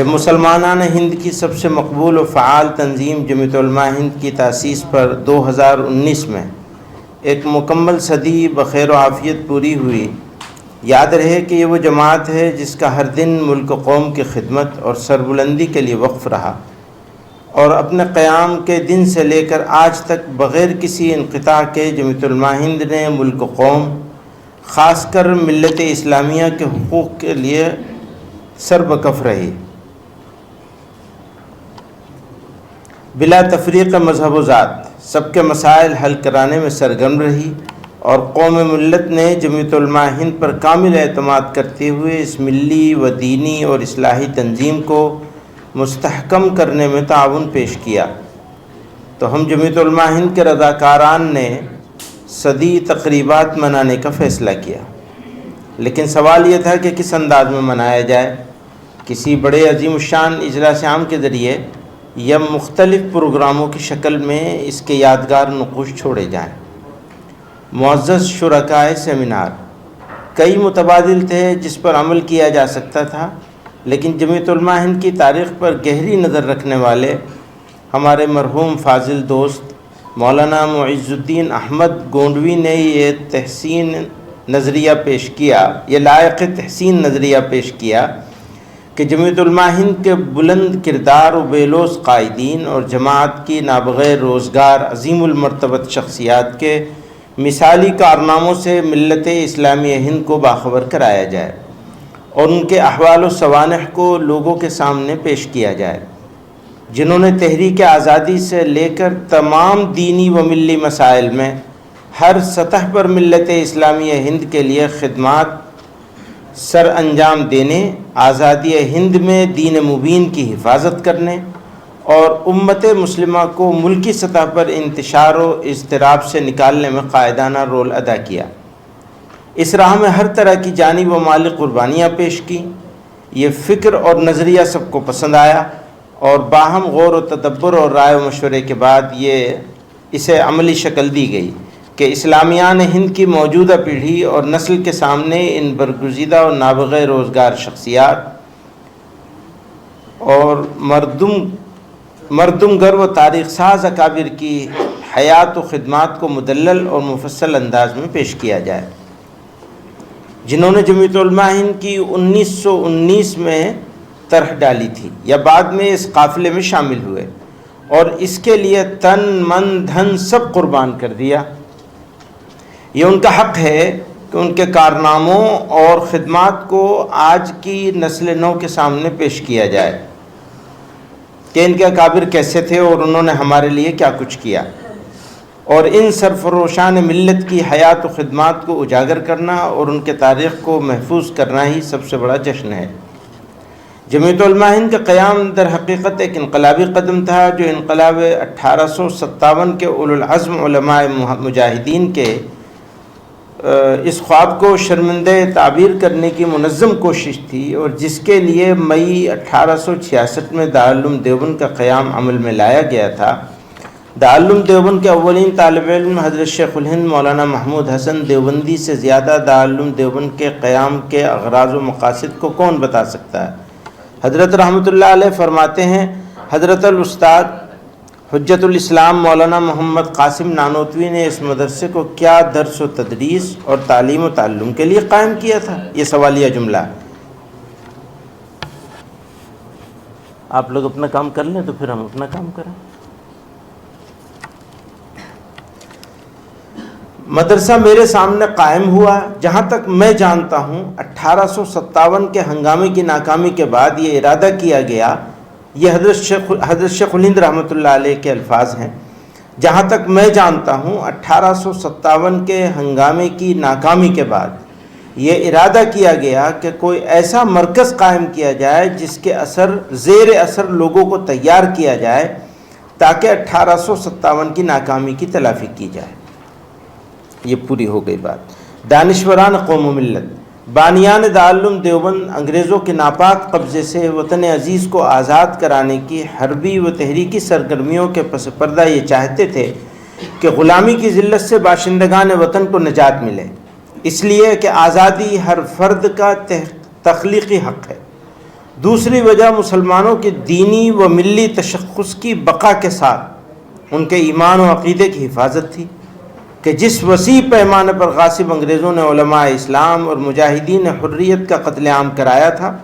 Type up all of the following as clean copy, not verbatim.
جب مسلمانان ہند کی سب سے مقبول و فعال تنظیم جمعیت علماء ہند کی تاسیس پر 2019 میں ایک مکمل صدی بخیر و عافیت پوری ہوئی، یاد رہے کہ یہ وہ جماعت ہے جس کا ہر دن ملک و قوم کی خدمت اور سربلندی کے لیے وقف رہا، اور اپنے قیام کے دن سے لے کر آج تک بغیر کسی انقطاع کے جمعیت علماء ہند نے ملک و قوم، خاص کر ملت اسلامیہ کے حقوق کے لیے سربکف رہی، بلا تفریق مذہب و ذات سب کے مسائل حل کرانے میں سرگرم رہی، اور قوم ملت نے جمعیت علماء ہند پر کامل اعتماد کرتے ہوئے اس ملی و دینی اور اصلاحی تنظیم کو مستحکم کرنے میں تعاون پیش کیا۔ تو ہم جمعیت علماء ہند کے رضاکاران نے صدی تقریبات منانے کا فیصلہ کیا، لیکن سوال یہ تھا کہ کس انداز میں منایا جائے، کسی بڑے عظیم الشان اجلاس عام کے ذریعے یا مختلف پروگراموں کی شکل میں اس کے یادگار نقوش چھوڑے جائیں۔ معزز شرکائے سیمینار کئی متبادل تھے جس پر عمل کیا جا سکتا تھا، لیکن جمعیت علماء ہند کی تاریخ پر گہری نظر رکھنے والے ہمارے مرحوم فاضل دوست مولانا معز الدین احمد گونڈوی نے یہ لائق تحسین نظریہ پیش کیا کہ جمعیت علماء ہند کے بلند کردار و بے لوث قائدین اور جماعت کی نابغیر روزگار عظیم المرتبت شخصیات کے مثالی کارناموں سے ملت اسلامی ہند کو باخبر کرایا جائے اور ان کے احوال و سوانح کو لوگوں کے سامنے پیش کیا جائے، جنہوں نے تحریک آزادی سے لے کر تمام دینی و ملی مسائل میں ہر سطح پر ملت اسلامی ہند کے لیے خدمات سر انجام دینے، آزادی ہند میں دین مبین کی حفاظت کرنے اور امت مسلمہ کو ملکی سطح پر انتشار و اضطراب سے نکالنے میں قائدانہ رول ادا کیا۔ اس راہ میں ہر طرح کی جانی و مالی قربانیاں پیش کی۔ یہ فکر اور نظریہ سب کو پسند آیا، اور باہم غور و تدبر اور رائے و مشورے کے بعد اسے عملی شکل دی گئی کہ اسلامیان ہند کی موجودہ پیڑھی اور نسل کے سامنے ان برگزیدہ اور نابغیر روزگار شخصیات اور مردم گر و تاریخ ساز اکابر کی حیات و خدمات کو مدلل اور مفصل انداز میں پیش کیا جائے، جنہوں نے جمعیت علماء ہند کی 1919 میں طرح ڈالی تھی یا بعد میں اس قافلے میں شامل ہوئے، اور اس کے لیے تن من دھن سب قربان کر دیا۔ یہ ان کا حق ہے کہ ان کے کارناموں اور خدمات کو آج کی نسل نو کے سامنے پیش کیا جائے کہ ان کے اکابر کیسے تھے اور انہوں نے ہمارے لیے کیا کچھ کیا، اور ان سرفروشان ملت کی حیات و خدمات کو اجاگر کرنا اور ان کے تاریخ کو محفوظ کرنا ہی سب سے بڑا جشن ہے۔ جمعیت علماء ہند کا قیام در حقیقت ایک انقلابی قدم تھا، جو انقلاب 1857 کے اولو العزم علماء مجاہدین کے اس خواب کو شرمندہ تعبیر کرنے کی منظم کوشش تھی، اور جس کے لیے مئی 1866 میں دارالعلوم دیوبند کا قیام عمل میں لایا گیا تھا۔ دارالعلوم دیوبند کے اولین طالب علم حضرت شیخ الہند مولانا محمود حسن دیوبندی سے زیادہ دارالعلوم دیوبند کے قیام کے اغراض و مقاصد کو کون بتا سکتا ہے؟ حضرت رحمۃ اللہ علیہ فرماتے ہیں، حضرت الاستاد حجت الاسلام مولانا محمد قاسم نانوتوی نے اس مدرسے کو کیا درس و تدریس اور تعلیم و تعلم کے لیے قائم کیا تھا؟ یہ سوالیہ جملہ ہے۔ آپ لوگ اپنا کام کر لیں تو پھر ہم اپنا کام کریں۔ مدرسہ میرے سامنے قائم ہوا، جہاں تک میں جانتا ہوں 1857 کے ہنگامے کی ناکامی کے بعد یہ ارادہ کیا گیا، یہ حضرت شیخ الہند رحمۃ اللہ علیہ کے الفاظ ہیں، جہاں تک میں جانتا ہوں 1857 کے ہنگامے کی ناکامی کے بعد یہ ارادہ کیا گیا کہ کوئی ایسا مرکز قائم کیا جائے جس کے زیر اثر لوگوں کو تیار کیا جائے تاکہ 1857 کی ناکامی کی تلافی کی جائے۔ یہ پوری ہو گئی بات۔ دانشوران قوم و ملت، بانیان دارالعلوم دیوبند انگریزوں کے ناپاک قبضے سے وطن عزیز کو آزاد کرانے کی حربی و تحریکی سرگرمیوں کے پس پردہ یہ چاہتے تھے کہ غلامی کی ذلت سے باشندگان وطن کو نجات ملے، اس لیے کہ آزادی ہر فرد کا تخلیقی حق ہے۔ دوسری وجہ مسلمانوں کے دینی و ملی تشخص کی بقا کے ساتھ ان کے ایمان و عقیدے کی حفاظت تھی کہ جس وسیع پیمانے پر غاصب انگریزوں نے علماء اسلام اور مجاہدین حریت کا قتل عام کرایا تھا،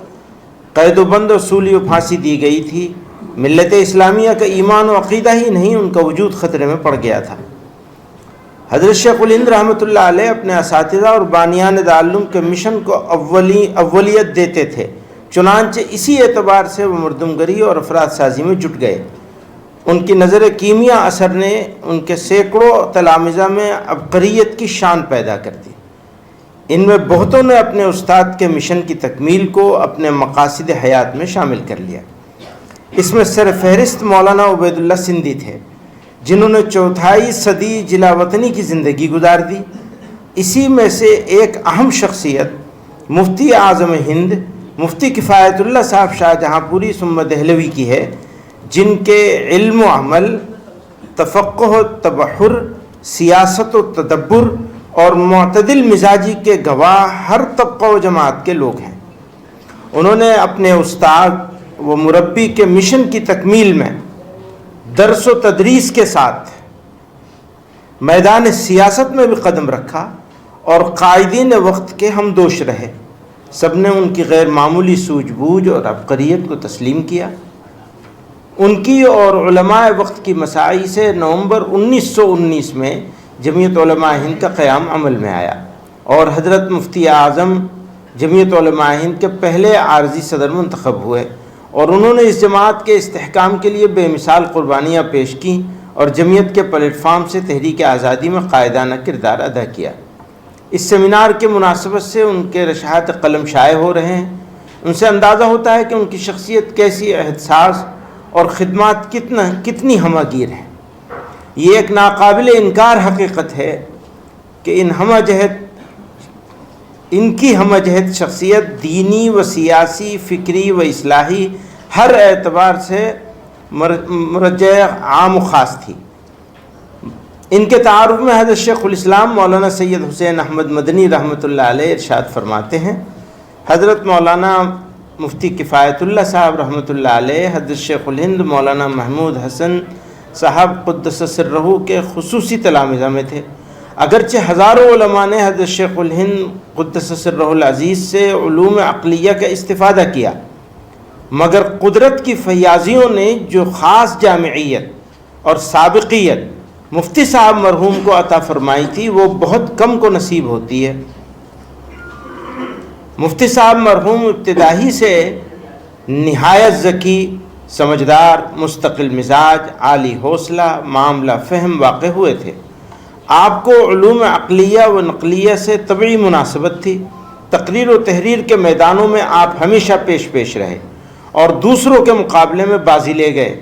قید و بند و سولی و پھانسی دی گئی تھی، ملت اسلامیہ کا ایمان و عقیدہ ہی نہیں ان کا وجود خطرے میں پڑ گیا تھا۔ حضرت شیخ الہند رحمۃ اللہ علیہ اپنے اساتذہ اور بانیان تعلم کے مشن کو اولیت دیتے تھے، چنانچہ اسی اعتبار سے وہ مردمگری اور افراد سازی میں جٹ گئے۔ ان کی نظر کیمیا اثر نے ان کے سینکڑوں تلامذہ میں عبقریت کی شان پیدا کر دی۔ ان میں بہتوں نے اپنے استاد کے مشن کی تکمیل کو اپنے مقاصد حیات میں شامل کر لیا۔ اس میں سر فہرست مولانا عبید اللہ سندھی تھے، جنہوں نے چوتھائی صدی جلا وطنی کی زندگی گزار دی۔ اسی میں سے ایک اہم شخصیت مفتی اعظم ہند مفتی کفایت اللہ صاحب شاہ جہاں پوری ثم دہلوی کی ہے، جن کے علم و عمل، تفقہ و تبحر، سیاست و تدبر اور معتدل مزاجی کے گواہ ہر طبقہ و جماعت کے لوگ ہیں۔ انہوں نے اپنے استاد و مربی کے مشن کی تکمیل میں درس و تدریس کے ساتھ میدان سیاست میں بھی قدم رکھا اور قائدین وقت کے ہمدوش رہے۔ سب نے ان کی غیر معمولی سوجھ بوجھ اور عبقریت کو تسلیم کیا۔ ان کی اور علماء وقت کی مساعی سے نومبر 1919 میں جمعیت علماء ہند کا قیام عمل میں آیا اور حضرت مفتی اعظم جمعیت علماء ہند کے پہلے عارضی صدر منتخب ہوئے، اور انہوں نے اس جماعت کے استحکام کے لیے بے مثال قربانیاں پیش کیں اور جمعیت کے پلیٹ فارم سے تحریک آزادی میں قائدانہ کردار ادا کیا۔ اس سیمینار کے مناسبت سے ان کے رشحات قلم شائع ہو رہے ہیں۔ ان سے اندازہ ہوتا ہے کہ ان کی شخصیت کیسی احساس اور خدمات کتنی ہمہ گیر ہے۔ یہ ایک ناقابل انکار حقیقت ہے کہ ان کی ہمہ جہت شخصیت دینی و سیاسی، فکری و اصلاحی ہر اعتبار سے مرجع عام و خاص تھی۔ ان کے تعارف میں حضرت شیخ الاسلام مولانا سید حسین احمد مدنی رحمۃ اللہ علیہ ارشاد فرماتے ہیں، حضرت مولانا مفتی کفایت اللہ صاحب رحمۃ اللہ علیہ حضرت شیخ الہند مولانا محمود حسن صاحب قدس سرہ کے خصوصی تلامذہ میں تھے۔ اگرچہ ہزاروں علماء نے حضرت شیخ الہند قدس سرہ العزیز سے علوم عقلیہ کا استفادہ کیا، مگر قدرت کی فیاضیوں نے جو خاص جامعیت اور سابقیت مفتی صاحب مرحوم کو عطا فرمائی تھی وہ بہت کم کو نصیب ہوتی ہے۔ مفتی صاحب مرحوم ابتدا ہی سے نہایت ذکی، سمجھدار، مستقل مزاج، عالی حوصلہ، معاملہ فہم واقع ہوئے تھے۔ آپ کو علوم عقلیہ و نقلیہ سے طبعی مناسبت تھی۔ تقریر و تحریر کے میدانوں میں آپ ہمیشہ پیش رہے اور دوسروں کے مقابلے میں بازی لے گئے۔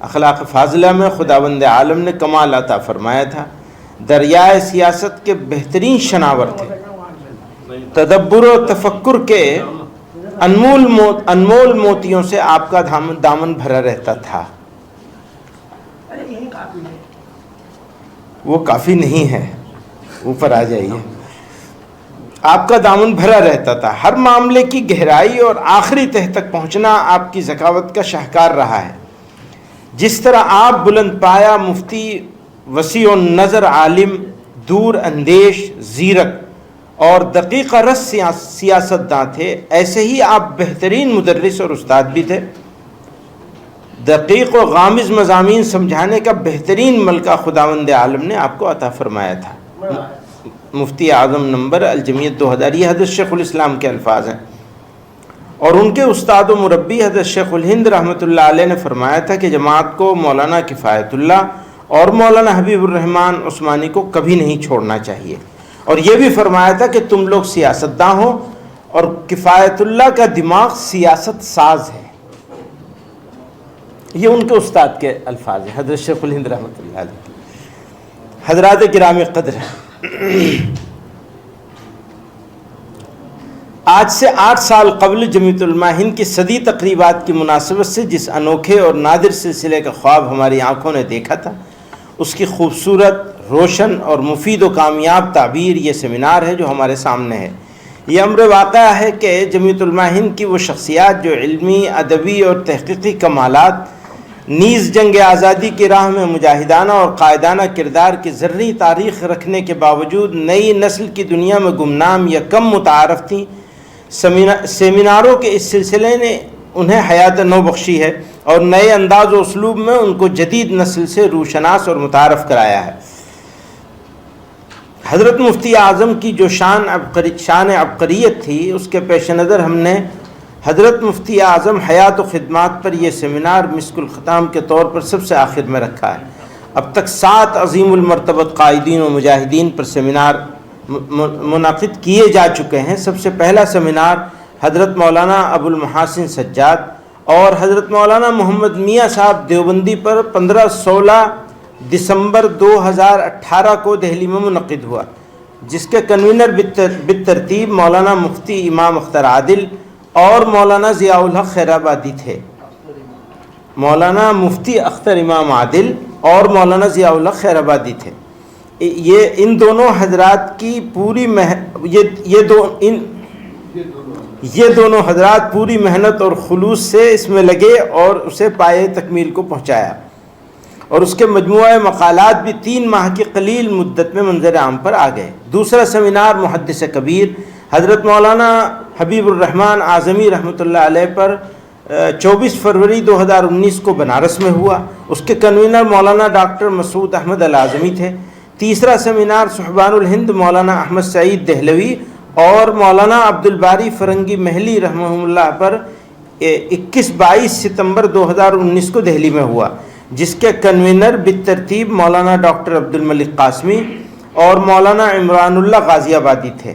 اخلاق فاضلہ میں خداوند عالم نے کمال عطا فرمایا تھا۔ دریائے سیاست کے بہترین شناور تھے۔ تدبر و تفکر کے انمول موتیوں سے آپ کا دامن بھرا رہتا تھا۔ وہ کافی نہیں ہے، اوپر آ جائیے۔ آپ کا دامن بھرا رہتا تھا۔ ہر معاملے کی گہرائی اور آخری تہ تک پہنچنا آپ کی ذکاوت کا شاہکار رہا ہے۔ جس طرح آپ بلند پایا مفتی، وسیع النظر عالم، دور اندیش، زیرک اور دقیق رس سیاستداں تھے، ایسے ہی آپ بہترین مدرس اور استاد بھی تھے۔ دقیق و غامض مضامین سمجھانے کا بہترین ملکہ خداوند عالم نے آپ کو عطا فرمایا تھا۔ مفتی اعظم نمبر الجمعیت 2000، یہ حضرت شیخ الاسلام کے الفاظ ہیں۔ اور ان کے استاد و مربی حضرت شیخ الہند رحمۃ اللہ علیہ نے فرمایا تھا کہ جماعت کو مولانا کفایت اللہ اور مولانا حبیب الرحمن عثمانی کو کبھی نہیں چھوڑنا چاہیے، اور یہ بھی فرمایا تھا کہ تم لوگ سیاستداں ہو اور کفایت اللہ کا دماغ سیاست ساز ہے۔ یہ ان کے استاد کے الفاظ ہیں، حضرت شیخ الہند رحمۃ اللہ علیہ۔ حضرات گرامی قدر، آج سے 8 سال قبل جمعیت علماء ہند کی صدی تقریبات کی مناسبت سے جس انوکھے اور نادر سلسلے کا خواب ہماری آنکھوں نے دیکھا تھا، اس کی خوبصورت، روشن اور مفید و کامیاب تعبیر یہ سیمینار ہے جو ہمارے سامنے ہے۔ یہ امر واقعہ ہے کہ جمعیت علماء ہند کی وہ شخصیات جو علمی، ادبی اور تحقیقی کمالات نیز جنگ آزادی کی راہ میں مجاہدانہ اور قائدانہ کردار کی ذرّی تاریخ رکھنے کے باوجود نئی نسل کی دنیا میں گمنام یا کم متعارف تھیں، سیمیناروں کے اس سلسلے نے انہیں حیات نو بخشی ہے اور نئے انداز و اسلوب میں ان کو جدید نسل سے روشناس اور متعارف کرایا ہے۔ حضرت مفتی اعظم کی جو شان عبقریت تھی، اس کے پیش نظر ہم نے حضرت مفتی اعظم حیات و خدمات پر یہ سیمینار مسک الختام کے طور پر سب سے آخر میں رکھا ہے۔ اب تک 7 عظیم المرتبت قائدین و مجاہدین پر سیمینار منعقد کیے جا چکے ہیں۔ سب سے پہلا سیمینار حضرت مولانا ابو المحاسن سجاد اور حضرت مولانا محمد میاں صاحب دیوبندی پر 15-16 دسمبر 2018 کو دہلی میں منعقد ہوا، جس کے کنوینر بالترتیب مولانا مفتی امام اختر عادل اور مولانا ضیاء الحق خیرآبادی تھے۔ مولانا مفتی اختر امام عادل اور مولانا ضیاء الحق خیرآبادی تھے۔ ان دونوں حضرات کی پوری یہ دونوں حضرات پوری محنت اور خلوص سے اس میں لگے اور اسے پائے تکمیل کو پہنچایا، اور اس کے مجموعہ مقالات بھی 3 ماہ کی قلیل مدت میں منظر عام پر آ گئے۔ دوسرا سیمینار محدث کبیر حضرت مولانا حبیب الرحمن اعظمی رحمۃ اللہ علیہ پر 24 فروری 2019 کو بنارس میں ہوا۔ اس کے کنوینر مولانا ڈاکٹر مسعود احمد الاعظمی تھے۔ تیسرا سیمینار صحبان الہند مولانا احمد سعید دہلوی اور مولانا عبد الباری فرنگی محلی رحمہ اللہ پر 21-22 ستمبر 2019 کو دہلی میں ہوا، جس کے کنوینر بالترتیب مولانا ڈاکٹر عبد الملک قاسمی اور مولانا عمران اللہ غازی آبادی تھے۔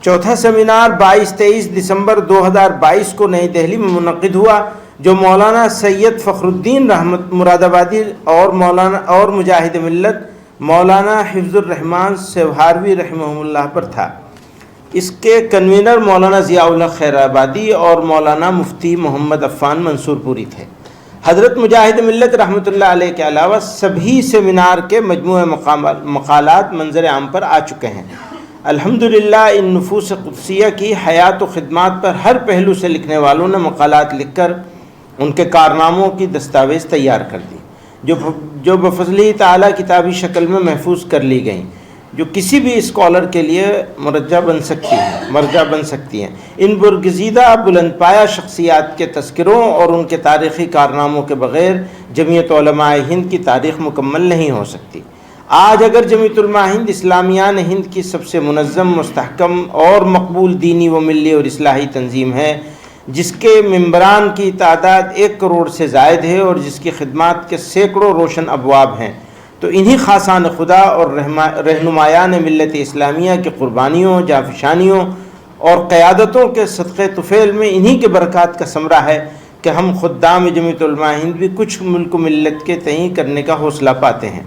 چوتھا سیمینار 22-23 دسمبر 2022 کو نئی دہلی میں منعقد ہوا، جو مولانا سید فخر الدین رحمت مراد آبادی اور مجاہد ملت مولانا حفظ الرحمان سیوہاروی رحمہ اللہ پر تھا۔ اس کے کنوینر مولانا ضیاء الحق خیرآبادی اور مولانا مفتی محمد عفان منصور پوری تھے۔ حضرت مجاہد ملت رحمۃ اللہ علیہ کے علاوہ سبھی سیمینار کے مجموعہ مقالات منظر عام پر آ چکے ہیں۔ الحمدللہ ان نفوس قدسیہ کی حیات و خدمات پر ہر پہلو سے لکھنے والوں نے مقالات لکھ کر ان کے کارناموں کی دستاویز تیار کر دی، جو بفضلہ تعالیٰ کتابی شکل میں محفوظ کر لی گئیں، جو کسی بھی اسکالر کے لیے مرجع بن سکتی ہیں۔ ان برگزیدہ بلند پایہ شخصیات کے تذکروں اور ان کے تاریخی کارناموں کے بغیر جمعیت علماء ہند کی تاریخ مکمل نہیں ہو سکتی۔ آج اگر جمعیت علماء ہند اسلامیان ہند کی سب سے منظم، مستحکم اور مقبول دینی و ملی اور اصلاحی تنظیم ہے، جس کے ممبران کی تعداد 1 کروڑ سے زائد ہے اور جس کی خدمات کے سینکڑوں روشن ابواب ہیں، تو انہی خاصان خدا اور رہنمایان ملت اسلامیہ کی قربانیوں، جانفشانیوں اور قیادتوں کے صدقے طفیل میں انہی کے برکات کا ثمرہ ہے کہ ہم خدام جمعیت علماء ہند بھی کچھ ملک و ملت کے تئیں کرنے کا حوصلہ پاتے ہیں۔